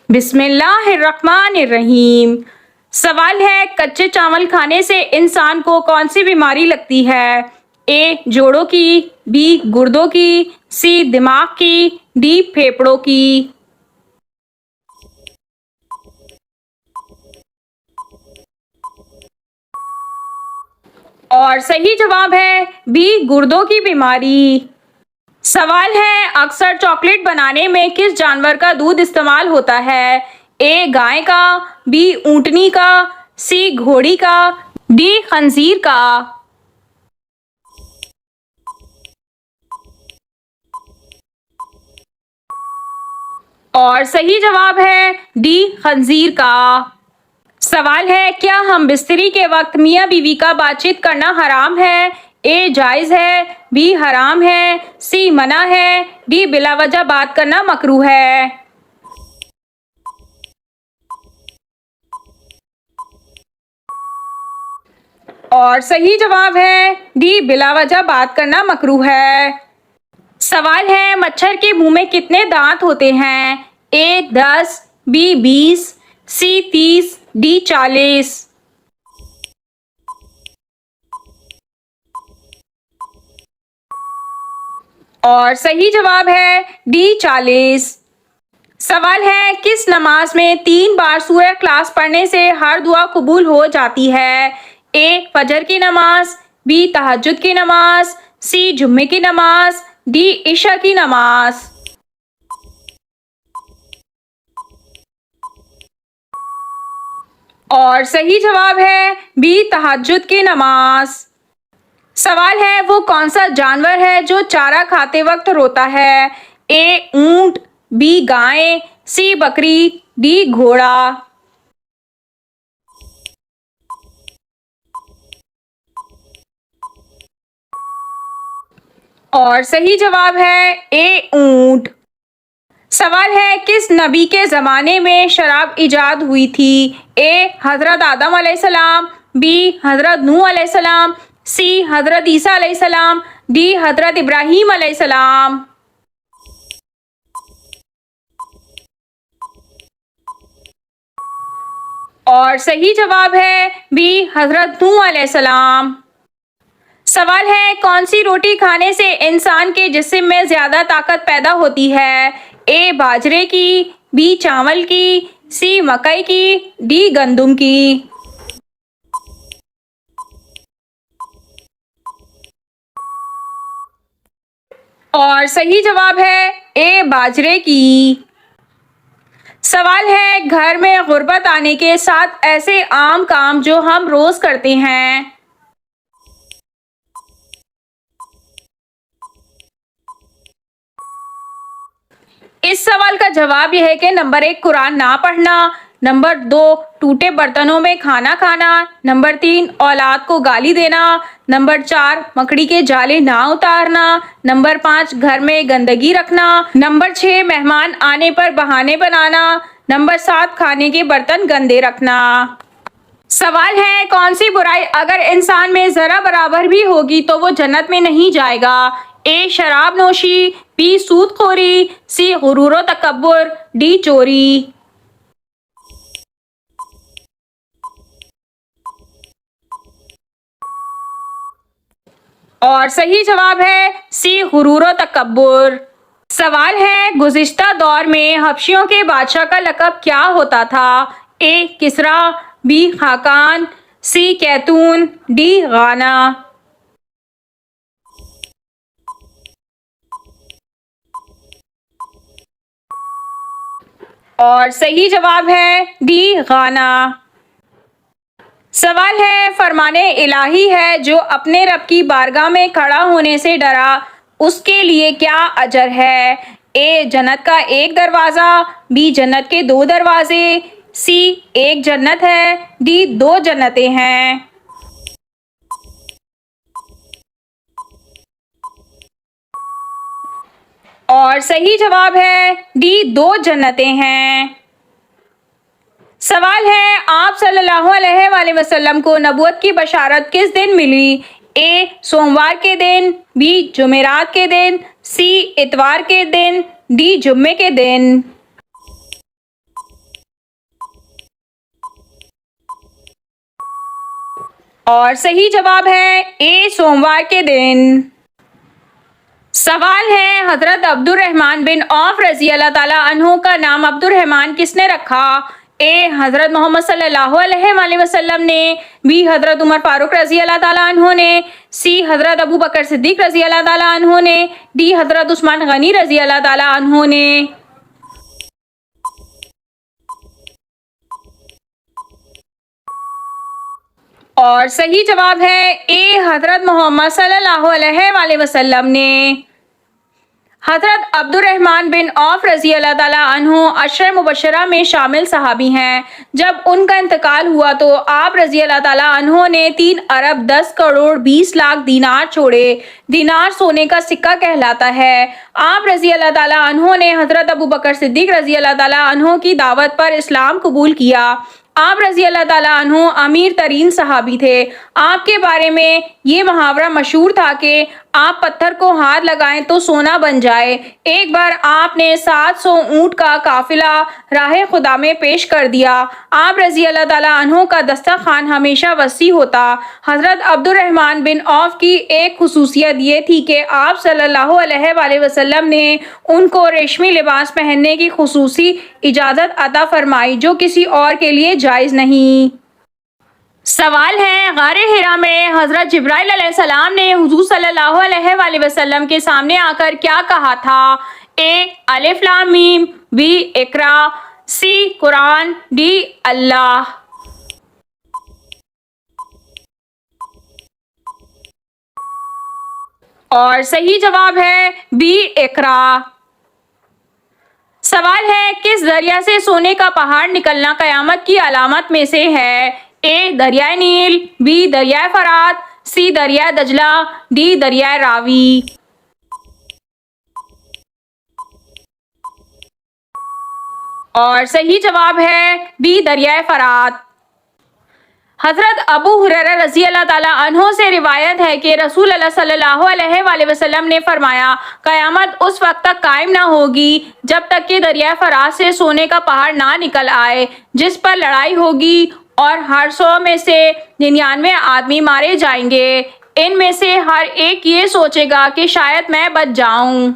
बिस्मिल्लाहिर्रहमानिर्रहीम। सवाल है, कच्चे चावल खाने से इंसान को कौन सी बीमारी लगती है? ए जोड़ों की, बी गुर्दों की, सी दिमाग की, डी फेफड़ों की। और सही जवाब है बी गुर्दों की बीमारी। सवाल है, अक्सर चॉकलेट बनाने में किस जानवर का दूध इस्तेमाल होता है? ए गाय का, बी ऊंटनी का, सी घोड़ी का, डी खंजीर का। और सही जवाब है डी खंजीर का। सवाल है, क्या हम बिस्तरी के वक्त मियाँ बीवी का बातचीत करना हराम है? ए जायज है, बी हराम है, सी मना है, डी बिला वजह बात करना मकरूह है। और सही जवाब है डी बिला वजह बात करना मकरूह है। सवाल है, मच्छर के मुंह में कितने दांत होते हैं? ए 10, बी 20, सी 30, डी 40। और सही जवाब है डी 40। सवाल है, किस नमाज में 3 बार सूरह इखलास पढ़ने से हर दुआ कबूल हो जाती है? ए फजर की नमाज, बी तहज्जुद की नमाज, सी जुम्मे की नमाज, डी इशा की नमाज। और सही जवाब है बी तहज्जुद की नमाज। सवाल है, वो कौन सा जानवर है जो चारा खाते वक्त रोता है? ए ऊंट, बी गाय, सी बकरी, डी घोड़ा। और सही जवाब है ए ऊंट। सवाल है, किस नबी के ज़माने में शराब इजाद हुई थी? ए हज़रत आदम अलैहिस्सलाम, बी हज़रत नूह अलैहिस्सलाम, सी हज़रत ईसा अलैहिस्सलाम, डी हज़रत इब्राहीम अलैहिस्सलाम। और सही जवाब है बी हज़रत नूह अलैहिस्सलाम। सवाल है, कौन सी रोटी खाने से इंसान के जिस्म में ज्यादा ताकत पैदा होती है? ए बाजरे की, बी चावल की, सी मकई की, डी गंदुम की। और सही जवाब है ए बाजरे की। सवाल है, घर में गुर्बत आने के साथ ऐसे आम काम जो हम रोज करते हैं। इस सवाल का जवाब यह है कि नंबर 1 कुरान ना पढ़ना, नंबर 2 टूटे बर्तनों में खाना खाना, नंबर 3 औलाद को गाली देना, नंबर 4 मकड़ी के जाले ना उतारना, नंबर 5 घर में गंदगी रखना, नंबर 6 मेहमान आने पर बहाने बनाना, नंबर 7 खाने के बर्तन गंदे रखना। सवाल है, कौन सी बुराई अगर इंसान में जरा बराबर भी होगी तो वो जन्नत में नहीं जाएगा? ए शराब नोशी, बी सूदखोरी, सी गुरूर व तकब्बुर, डी चोरी। और सही जवाब है सी गुरूर व तकब्बुर। सवाल है, गुज़िश्ता दौर में हबशियों के बादशाह का लक़ब क्या होता था? ए किसरा, बी खाकान, सी कैतून, डी गाना। और सही जवाब है डी गाना। सवाल है, फरमाने इलाही है जो अपने रब की बारगाह में खड़ा होने से डरा, उसके लिए क्या अजर है? ए जन्नत का एक दरवाज़ा, बी जन्नत के 2 दरवाजे, सी एक जन्नत है, डी 2 जन्नतें हैं। और सही जवाब है डी 2 जन्नतें हैं। सवाल है, आप सल्लल्लाहु अलैहि वसल्लम को नबूवत की बशारत किस दिन मिली? ए सोमवार के दिन, बी जुमेरात के दिन, सी इतवार के दिन, डी जुम्मे के दिन। और सही जवाब है ए सोमवार के दिन। सवाल है हजरत अब्दुर्रहमान बिन औफ रजी अल्लाह ताला अन्हु का नाम अब्दुर्रहमान किसने रखा? ए हजरत मोहम्मद सल्लल्लाहु अलैहि वसल्लम ने, बी हजरत उमर फारूक रजी अल्लाह ताला अन्हु ने, सी हजरत अबू बकर सिद्दीक रजी अल्लाह ताला अन्हु ने, डी हजरत उस्मान गनी रजी अल्लाह ताला अन्हु ने। और सही जवाब है ए हजरत मोहम्मद सल्लल्लाहु अलैहि वसल्लम ने। हजरत अब्दुर्रहमान बिन औफ रजी अल्लाह ताला अन्हु अशर मुबशरा में शामिल सहाबी हैं। जब उनका इंतकाल हुआ तो आप रजी अल्लाह ताला अन्हु ने 3 अरब 10 करोड़ 20 लाख दीनार छोड़े। दीनार सोने का सिक्का कहलाता है। आप रजी अल्लाह ताला अन्हु ने हजरत अबू बकर सिद्दीक रजी अल्लाह ताला अन्हु की दावत पर इस्लाम कबूल किया। आप रजी अल्लाह ताला अन्हु अमीर तरीन सहाबी थे। आपके बारे में ये मुहावरा मशहूर था कि आप पत्थर को हाथ लगाएं तो सोना बन जाए। एक बार आपने 700 ऊँट का काफिला राह खुदा में पेश कर दिया। आप रजी अल्लाह ताला अन्हु का दस्तरखान हमेशा वसी होता। हजरत अब्दुर्रहमान बिन औफ की एक खुसूसियत ये थी कि आप सल्लल्लाहु अलैहि वसल्लम ने उनको रेशमी लिबास पहनने की खुसूसी इजाज़त अता फरमाई जो किसी और के लिए जायज़ नहीं। सवाल है गारे हिरा में हजरत जिब्राइल अलैहिस्सलाम ने हुजूर सल्लल्लाहु अलैहि वसल्लम के सामने आकर क्या कहा था? ए अलिफ लाम मीम, बी इकरा, सी कुरान, डी अल्लाह। और सही जवाब है बी इकरा। सवाल है किस दरिया से सोने का पहाड़ निकलना कयामत की अलामत में से है? ए दरियाए नील, बी दरियाए फरात, सी दरियाए दजला, डी दरियाए रावी। और सही जवाब है बी दरियाए फरात। हजरत अबू हुरैरा रजी अल्लाह ताला अन्हो से रिवायत है कि रसूल अल्लाह सल्लल्लाहु अलैहि वसल्लम ने फरमाया क़यामत उस वक्त तक कायम ना होगी जब तक कि दरिया फरात से सोने का पहाड़ ना निकल आए जिस पर लड़ाई होगी और हर 100 में से 99 आदमी मारे जाएंगे। इनमें से हर एक ये सोचेगा कि शायद मैं बच जाऊं।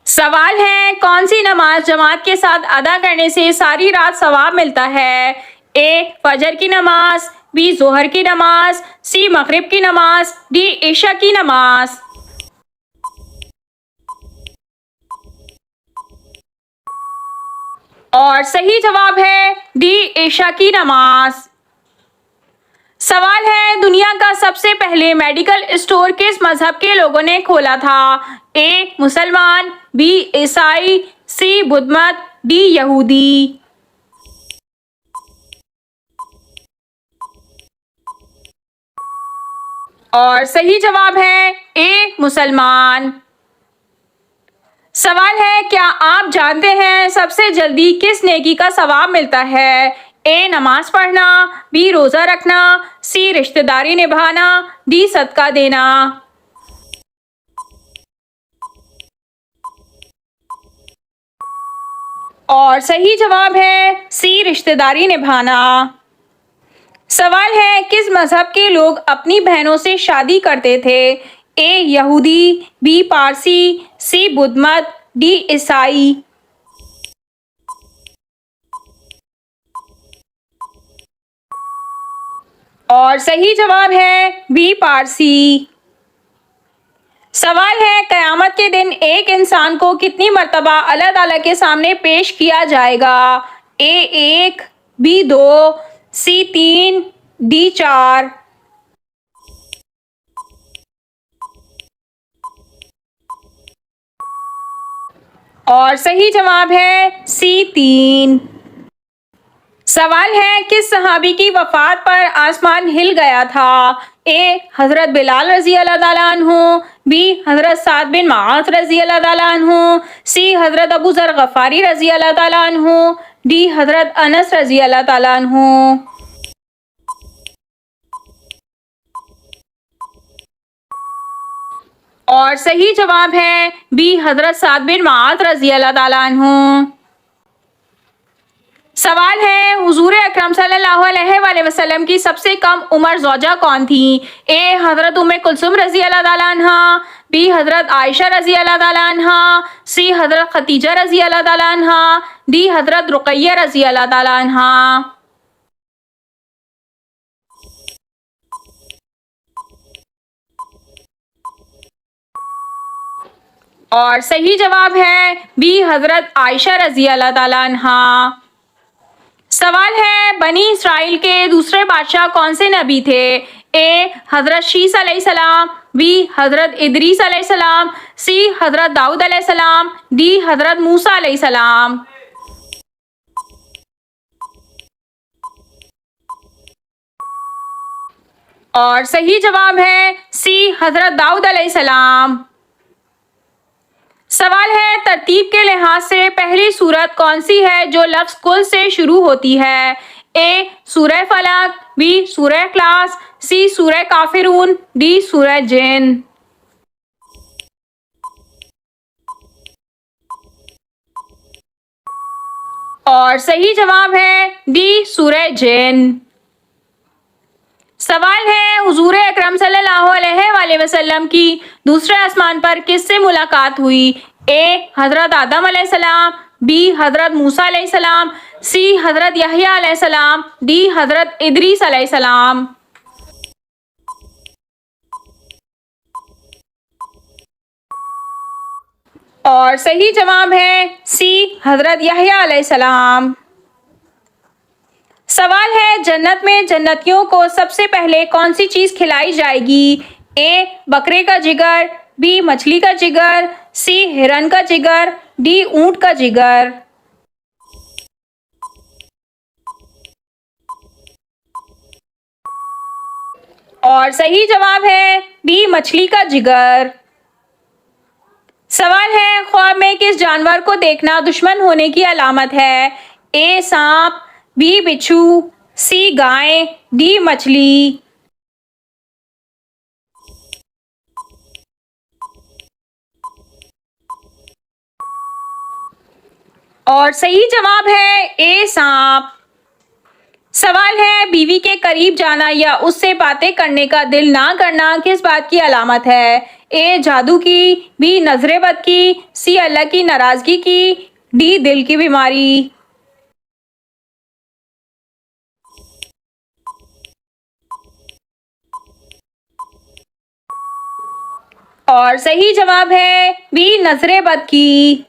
सवाल है कौन सी नमाज जमात के साथ अदा करने से सारी रात सवाब मिलता है? ए फजर की नमाज, बी जोहर की नमाज, सी मगरिब की नमाज, डी इशा की नमाज। और सही जवाब है डी इशा की नमाज। सवाल है दुनिया का सबसे पहले मेडिकल स्टोर किस मजहब के लोगों ने खोला था? ए मुसलमान, बी ईसाई, सी बुद्ध मत, डी यहूदी। और सही जवाब है ए मुसलमान। सवाल है क्या आप जानते हैं सबसे जल्दी किस नेकी का सवाब मिलता है? ए नमाज पढ़ना, बी रोज़ा रखना, सी रिश्तेदारी निभाना, डी सदका देना। और सही जवाब है सी रिश्तेदारी निभाना। सवाल है किस मजहब के लोग अपनी बहनों से शादी करते थे? ए यहूदी, बी पारसी, सी बुद्ध मत, डी ईसाई। और सही जवाब है बी पारसी। सवाल है क़यामत के दिन एक इंसान को कितनी मर्तबा अल्लाह ताला के सामने पेश किया जाएगा? ए 1, बी 2, सी 3, डी 4। और सही जवाब है सी 3। सवाल है किस सहाबी की वफात पर आसमान हिल गया था? ए हज़रत बिलाल रजी अल्लाह ताला अन्हु, बी हज़रत साद बिन मास रजी अल्लाह ताला अन्हु, सी हज़रत अबू ज़र गफ़ारी रजी अल्लाह ताला अन्हु, डी हज़रत अनस रजी अल्लाह ताला अन्हु। और सही जवाब है बी हज़रत साद बिन मास रजी अल्लाह ताला अन्हु। सवाल है, हुजूर अकरम सल्लल्लाहु अलैहि वसल्लम की सबसे कम उम्र ज़ौजा कौन थी? ए हज़रत उम्मे कुलसुम रज़ी अल्लाह ताला अन्हा, बी हज़रत आयशा रज़ी अल्लाह ताला अन्हा, सी हज़रत खतीजा रज़ी अल्लाह ताला अन्हा, डी हज़रत रुक़ैया रज़ी अल्लाह ताला अन्हा। और सही जवाब है बी हज़रत आयशा रज़ी अल्लाह ताला अन्हा। सवाल है, बनी इसराइल के दूसरे बादशाह कौन से नबी थे? ए हज़रत शीस अलैहिस्सलाम, बी हज़रत इदरीस अलैहिस्सलाम, सी हज़रत दाऊद अलैहिस्सलाम, डी हज़रत मूसा अलैहिस्सलाम। और सही जवाब है सी हज़रत दाऊद अलैहिस्सलाम। सवाल है, तरतीब के लिहाज से पहली सूरत कौन सी है जो लफ्ज़ कुल से शुरू होती है? ए सूरह फलक, बी सूरह इखलास, सी सूरह काफिरून, डी सूरह जिन। और सही जवाब है डी सूरह जिन। सवाल है, हुजूर अकरम सल्लल्लाहु अलैहि वसल्लम की दूसरे आसमान पर किससे मुलाकात हुई? ए हज़रत आदम अलैहिस्सलाम, बी हज़रत मूसा अलैहिस्सलाम, सी हज़रत यहया अलैहिस्सलाम, डी हज़रत इदरीस अलैहिस्सलाम। और सही जवाब है सी हज़रत यहया अलैहिस्सलाम। सवाल है, जन्नत में जन्नतियों को सबसे पहले कौन सी चीज़ खिलाई जाएगी? ए बकरे का जिगर, बी मछली का जिगर, सी हिरन का जिगर, डी ऊंट का जिगर। और सही जवाब है बी मछली का जिगर। सवाल है, ख्वाब में किस जानवर को देखना दुश्मन होने की अलामत है? ए सांप, बी बिच्छू, सी गाय, डी मछली। और सही जवाब है ए सांप। सवाल है, बीवी के करीब जाना या उससे बातें करने का दिल ना करना किस बात की अलामत है? ए जादू की, बी नजरे बद की, सी अल्लाह की नाराजगी की, डी दिल की बीमारी। और सही जवाब है बी नजरे बद की।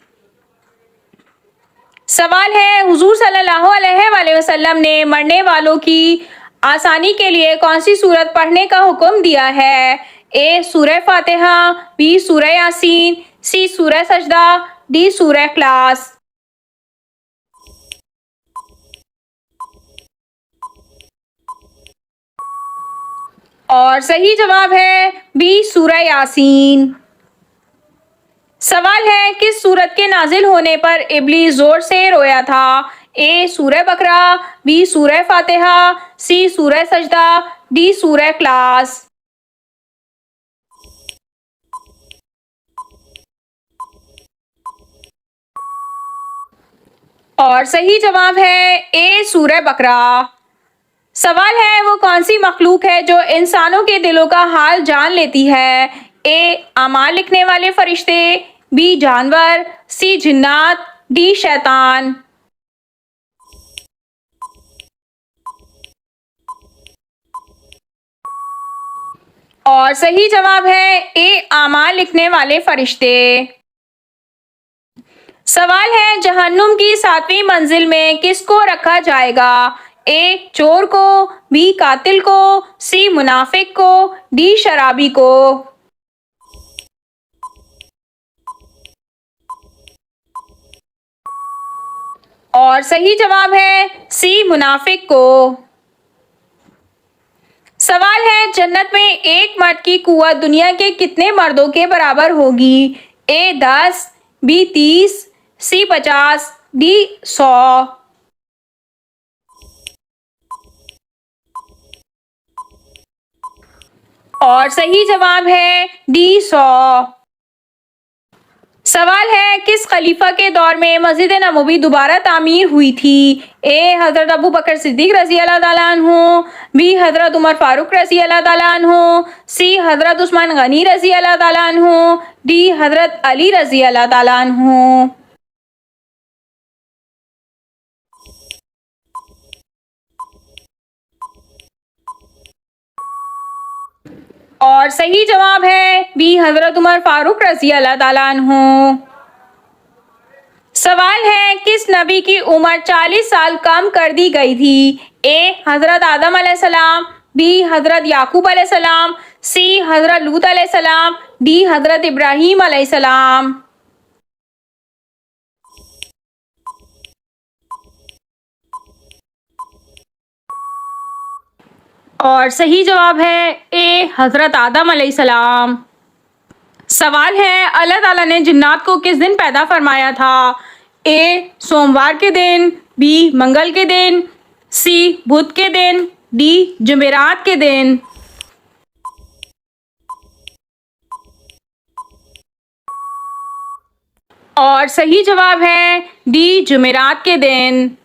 सवाल है, हुजूर सल्लल्लाहु अलैहि वसल्लम ने मरने वालों की आसानी के लिए कौन सी सूरत पढ़ने का हुक्म दिया है? ए सूरह फातिहा, बी सूरह यासीन, सी सूरह सजदा, डी सूरह इखलास। और सही जवाब है बी सूरह यासीन। सवाल है, किस सूरत के नाजिल होने पर इब्लीस जोर से रोया था? ए सूरह बकरा, बी सूरह फातिहा, सी सूरह सजदा, डी सूरह इखलास। और सही जवाब है ए सूरह बकरा। सवाल है, वो कौन सी मखलूक है जो इंसानों के दिलों का हाल जान लेती है? ए अमाल लिखने वाले फरिश्ते, बी जानवर, सी जिन्नात, डी शैतान। और सही जवाब है ए अमाल लिखने वाले फरिश्ते। सवाल है, जहन्नुम की 7वीं मंजिल में किसको रखा जाएगा? ए चोर को, बी कातिल को, सी मुनाफिक को, डी शराबी को। और सही जवाब है सी मुनाफिक को। सवाल है, जन्नत में एक मर्द की कुव्वत दुनिया के कितने मर्दों के बराबर होगी? ए 10, बी 30, सी 50, डी 100। और सही जवाब है डी 100। सवाल है, किस खलीफा के दौर में मस्जिद नबवी दोबारा तामीर हुई थी? ए हज़रत अबू बकर सिद्दीक रज़ी अल्लाह ताला अन्हु, बी हज़रत उमर फारूक रज़ी अल्लाह ताला अन्हु, सी हज़रत उस्मान गनी रज़ी अल्लाह ताला अन्हु, डी हज़रत अली रज़ी अल्लाह ताला अन्हु। और सही जवाब है बी हज़रत उमर फारूक रज़ी अल्लाह ताला अन्हु। सवाल है, किस नबी की उम्र 40 साल कम कर दी गई थी? ए हज़रत आदम अलैहिस्सलाम, बी हज़रत याकूब अलैहिस्सलाम, सी हज़रत लूत अलैहिस्सलाम, डी हज़रत इब्राहीम अलैहिस्सलाम। और सही जवाब है ए हज़रत आदम अलैहिस्सलाम। सवाल है, अल्लाह ताला ने जिन्नात को किस दिन पैदा फरमाया था? ए सोमवार के दिन, बी मंगल के दिन, सी बुध के दिन, डी जुमेरात के दिन। और सही जवाब है डी जुमेरात के दिन।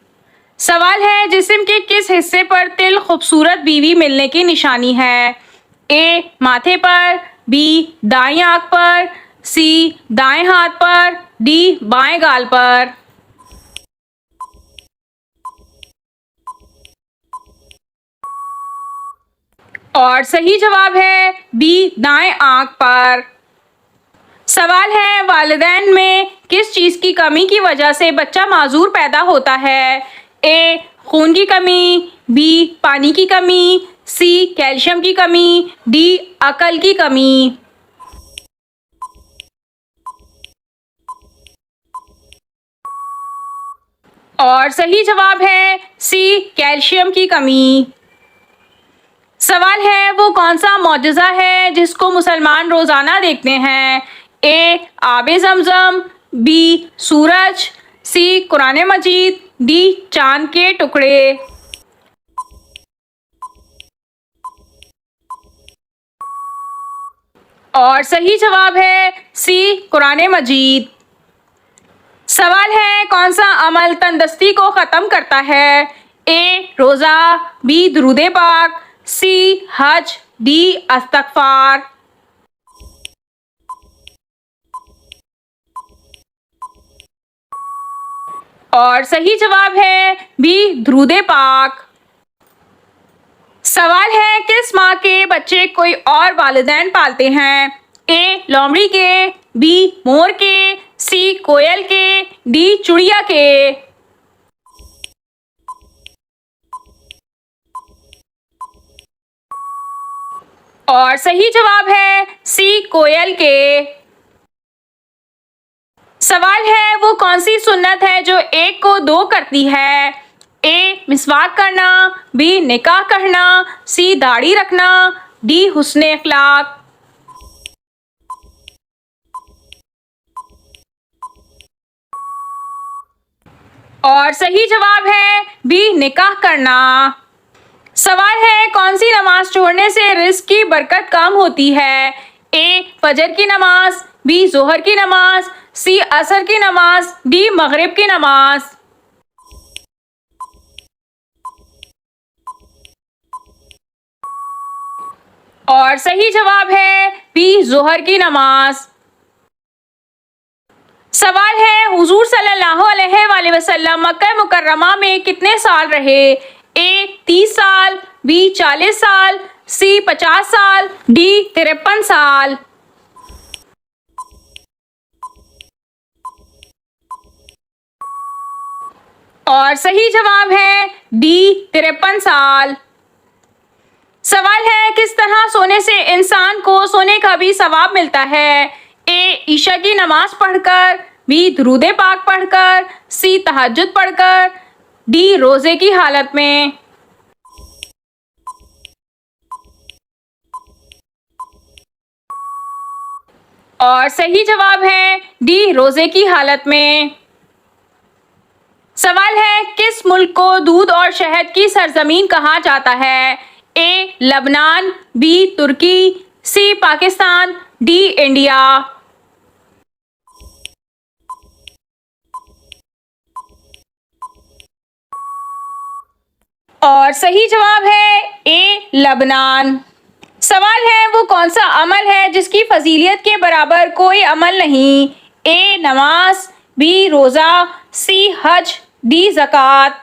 सवाल है, जिस्म के किस हिस्से पर तिल खूबसूरत बीवी मिलने की निशानी है? ए माथे पर, बी दाएं आंख पर, सी दाएं हाथ पर, डी बाएं गाल पर। और सही जवाब है बी दाएं आंख पर। सवाल है, वालिदैन में किस चीज़ की कमी की वजह से बच्चा माजूर पैदा होता है? ए खून की कमी, बी पानी की कमी, सी कैल्शियम की कमी, डी अकल की कमी। और सही जवाब है सी कैल्शियम की कमी। सवाल है, वो कौन सा मौजज़ा है जिसको मुसलमान रोज़ाना देखते हैं? ए आबे ज़मज़म, बी सूरज, सी कुरान मजीद, डी चांद के टुकड़े। और सही जवाब है सी कुरान मजीद। सवाल है, कौन सा अमल तंदुरुस्ती को ख़त्म करता है? ए रोज़ा, बी दुरूद पाक, सी हज, डी इस्तिग़फ़ार। और सही जवाब है बी दुरूद पाक। सवाल है, किस माँ के बच्चे कोई और वालिदैन पालते हैं? ए लोमड़ी के, बी मोर के, सी कोयल के, डी चुड़िया के। और सही जवाब है सी कोयल के। सवाल है, वो कौन सी सुन्नत है जो एक को दो करती है? ए मिसवाक करना, बी निकाह करना, सी दाढ़ी रखना, डी हुस्न अखलाक। और सही जवाब है बी निकाह करना। सवाल है, कौन सी नमाज छोड़ने से रिज़्क की बरकत कम होती है? ए फजर की नमाज, बी जोहर की नमाज, सी असर की नमाज, डी मगरिब की नमाज। और सही जवाब है बी जोहर की नमाज। सवाल है, हुजूर सल्लल्लाहु अलैहि वसल्लम मक्का मुकर्रमा में कितने साल रहे? ए 30 साल, बी 40 साल, सी 50 साल, डी 53 साल। और सही जवाब है डी 53 साल। सवाल है, किस तरह सोने से इंसान को सोने का भी सवाब मिलता है? ए ईशा की नमाज पढ़कर, बी दुरूद पाक पढ़कर, सी तहज्जुद पढ़कर, डी रोजे की हालत में। और सही जवाब है डी रोजे की हालत में। सवाल है, किस मुल्क को दूध और शहद की सरजमीन कहा जाता है? ए लबनान, बी तुर्की, सी पाकिस्तान, डी इंडिया। और सही जवाब है ए लबनान। सवाल है वो कौन सा अमल है जिसकी फजीलियत के बराबर कोई अमल नहीं। ए नमाज, बी रोजा, सी हज, डी ज़कात।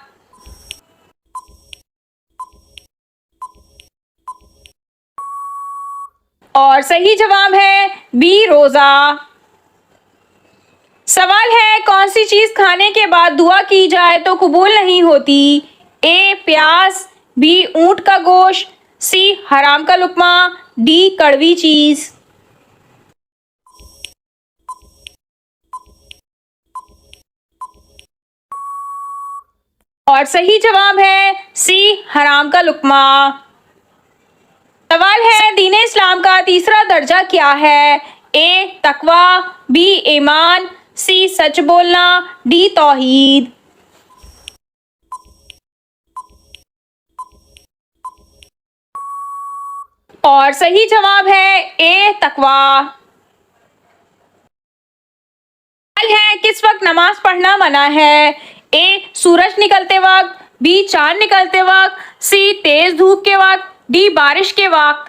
और सही जवाब है बी रोजा। सवाल है कौन सी चीज खाने के बाद दुआ की जाए तो कबूल नहीं होती। ए प्याज, बी ऊंट का गोश्त, सी हराम का लुक्मा, डी कड़वी चीज। और सही जवाब है सी हराम का लुक्मा। सवाल है दीन इस्लाम का तीसरा दर्जा क्या है। ए तकवा, बी ईमान, सी सच बोलना, डी तौहीद। और सही जवाब है ए तकवा। सवाल है किस वक्त नमाज पढ़ना मना है। ए सूरज निकलते वक्त, बी चांद निकलते वक्त, सी तेज धूप के वक्त, डी बारिश के वक्त।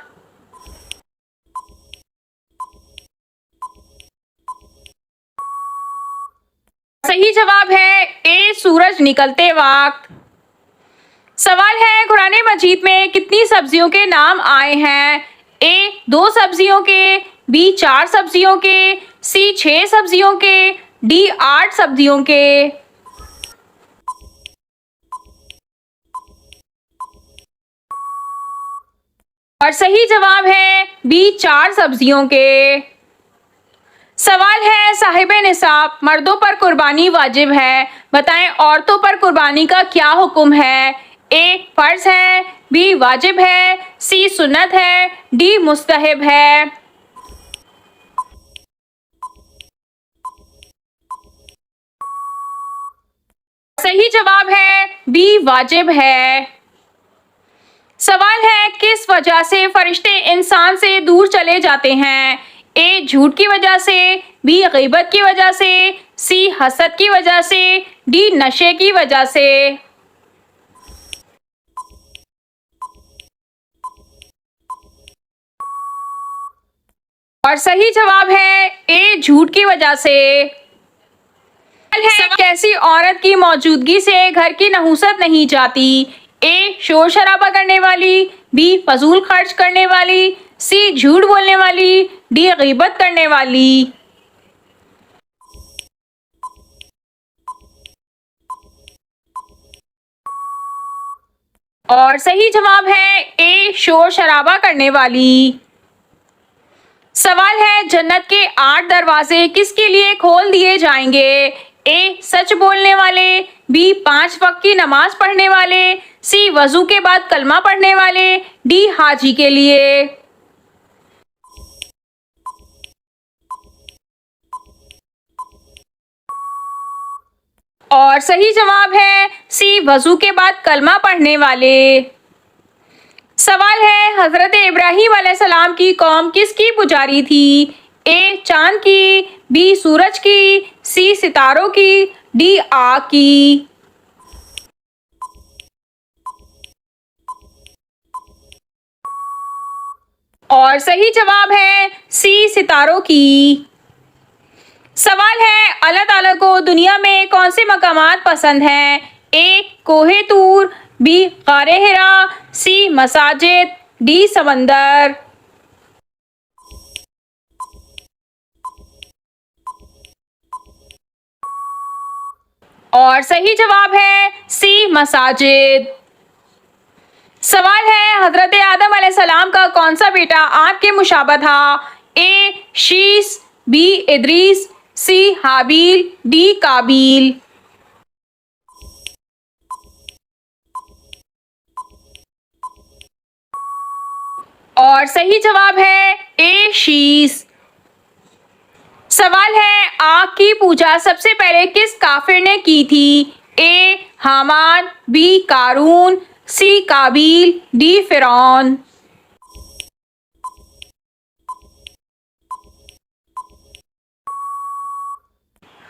सही जवाब है ए सूरज निकलते वक्त। सवाल है कुरान मजीद में कितनी सब्जियों के नाम आए हैं। ए 2 सब्जियों के, बी 4 सब्जियों के, सी 6 सब्जियों के, डी 8 सब्जियों के। और सही जवाब है बी 4 सब्जियों के। सवाल है साहिब निसाब मर्दों पर कुर्बानी वाजिब है, बताएं औरतों पर कुर्बानी का क्या हुक्म है। ए फर्ज है, बी वाजिब है, सी सुन्नत है, डी मुस्तहब है। सही जवाब है बी वाजिब है। सवाल है किस वजह से फरिश्ते इंसान से दूर चले जाते हैं। ए झूठ की वजह से, बी गीबत की वजह से, सी हसद की वजह से, डी नशे की वजह से। और सही जवाब है ए झूठ की वजह से। है कैसी औरत की मौजूदगी से घर की नहुसत नहीं जाती। ए शोर शराबा करने वाली, बी फजूल खर्च करने वाली, सी झूठ बोलने वाली, डी गीबत करने वाली। और सही जवाब है ए शोर शराबा करने वाली। सवाल है जन्नत के 8 दरवाजे किसके लिए खोल दिए जाएंगे। ए सच बोलने वाले, बी 5 वक्त की नमाज पढ़ने वाले, सी वजू के बाद कलमा पढ़ने वाले, डी हाजी के लिए। और सही जवाब है सी वजू के बाद कलमा पढ़ने वाले। सवाल है हजरत इब्राहीम अलैहिस्सलाम की कौम किसकी पुजारी थी। ए चांद की, बी सूरज की, सी सितारों की, डी आग की। और सही जवाब है सी सितारों की। सवाल है अल्लाह ताला को दुनिया में कौन से मकामात पसंद हैं। ए कोहे तूर, बी गारे हिरा, सी मसाजिद, डी समंदर। और सही जवाब है सी मसाजिद। सवाल है हजरत आदम अलैहिस्सलाम का कौन सा बेटा आग के मुशाबह था। ए शीस, बी इद्रीस, सी हाबील, डी काबील। और सही जवाब है ए शीस। सवाल है आग की पूजा सबसे पहले किस काफिर ने की थी। ए हामान, बी कारून, सी काबील, डी फिरौन।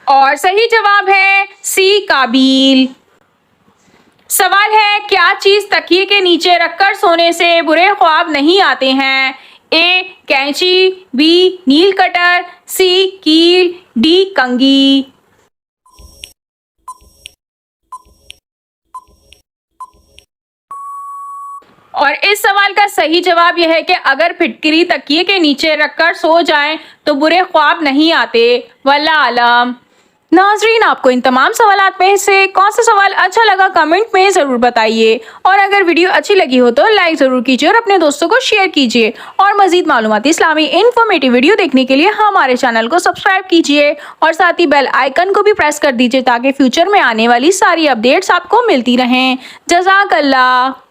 और सही जवाब है सी काबील। सवाल है क्या चीज तकिए के नीचे रखकर सोने से बुरे ख्वाब नहीं आते हैं? ए कैंची, बी नील कटर, सी कील, डी कंघी। और इस सवाल का सही जवाब यह है कि अगर फिटकरी तकिए के नीचे रखकर सो जाएं तो बुरे ख्वाब नहीं आते। वल्लाह आलम। नाजरीन, आपको इन तमाम सवालात में से कौन सा सवाल अच्छा लगा कमेंट में ज़रूर बताइए, और अगर वीडियो अच्छी लगी हो तो लाइक ज़रूर कीजिए और अपने दोस्तों को शेयर कीजिए। और मज़ीद मालूमाती इस्लामी इन्फॉर्मेटिव वीडियो देखने के लिए हमारे चैनल को सब्सक्राइब कीजिए और साथ ही बेल आइकन को भी प्रेस कर दीजिए ताकि फ्यूचर में आने वाली सारी अपडेट्स आपको मिलती रहें। जज़ाकल्लाह।